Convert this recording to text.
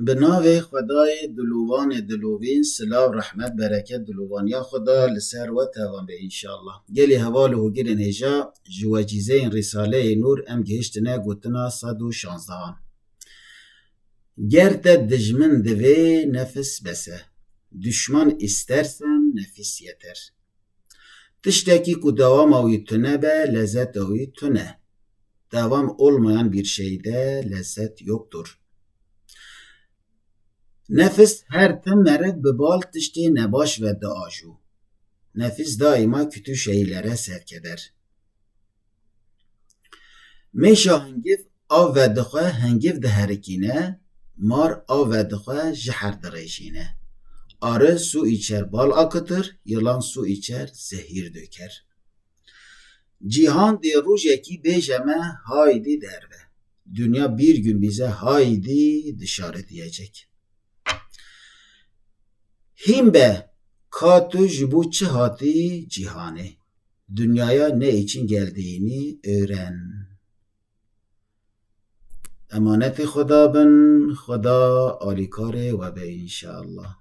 Bi navê Xwedayê dilûvan ê dilûvîn, silav, rehmet, bereket dilûvaniya Xweda li ser we tevan be înşallah. Gelê heval û hûgirên hêja ji wecîzeyên Rîsaleyê Nûr em gihîştine gotina 116. Ger te dijmin divê nefis bese, düşman istersen nefis yeter. Tiştekî ku dewama wî tune be, lezzeta wî tune. Devam olmayan bir şeyde lezzet yoktur. Nefis her tim mere bi bal tiştê nebaş ve diajû. Nefis daima kötü şeylere sevk eder. Mêşa hengiv av vedixwe hengiv diherikîne, mar av vedixwe ji her dirêjîne. Arı su içer bal akıtır, yılan su içer zehir döker. Cihan diye rojekî bêje me haydi derve. Dünya bir gün bize haydi dışarı diyecek. Hîn be ka tu ji bo çi hatî cihanê. Dünyaya ne için geldiğini öğren. Emanetê Xweda bin, Xweda alîkarê we be înşallah.